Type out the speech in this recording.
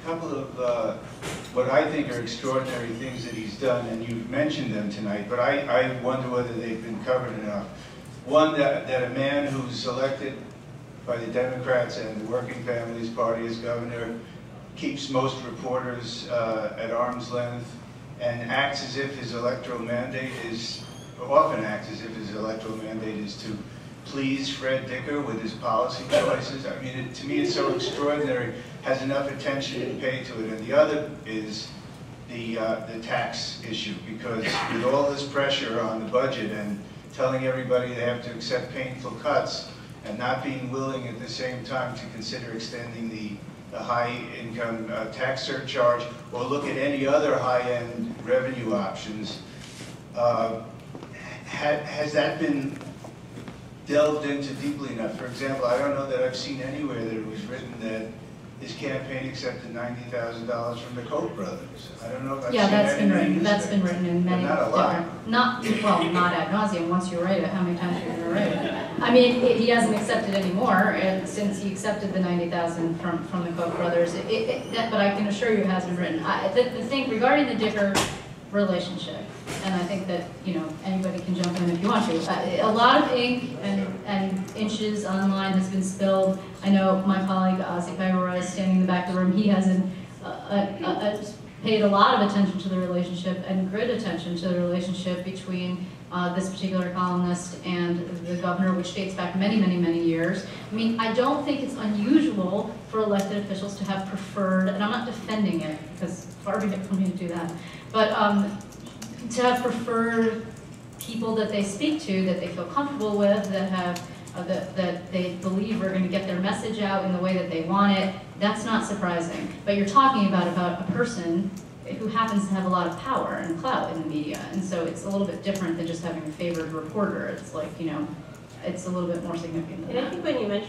couple of what I think are extraordinary things that he's done, and you've mentioned them tonight, but I wonder whether they've been covered enough. One, that a man who's elected by the Democrats and the Working Families Party as governor keeps most reporters at arm's length and acts as if his electoral mandate is, often acts as if his electoral mandate is to please Fred Dicker with his policy choices. I mean, to me it's so extraordinary, has enough attention paid to it. And the other is the tax issue, because with all this pressure on the budget and telling everybody they have to accept painful cuts and not being willing at the same time to consider extending the high-income tax surcharge or look at any other high-end revenue options, has that been delved into deeply enough? For example, I don't know that I've seen anywhere that it was written that his campaign accepted $90,000 from the Koch brothers. I don't know if I've seen that's been written. in That's been written in many different, not ad nauseum. Once you write it, how many times are you going to write it? I mean, he hasn't accepted anymore, and since he accepted the $90,000 from the Koch brothers. But I can assure you, it has been written. The thing regarding the Dicker relationship, and I think that anybody can jump in if you want to. A lot of ink and inches online has been spilled. I know my colleague Ozzy Pegora is standing in the back of the room. He hasn't paid a lot of attention to the relationship and good attention to the relationship between this particular columnist and the governor, which dates back many, many, many years. I mean, I don't think it's unusual for elected officials to have preferred, and I'm not defending it because it's far be it from me to do that, but to have preferred people that they speak to, that they feel comfortable with, that have that they believe are going to get their message out in the way that they want it. That's not surprising. But you're talking about a person who happens to have a lot of power and clout in the media, and so it's a little bit different than just having a favored reporter. It's like, it's a little bit more significant than that. And I think when you mentioned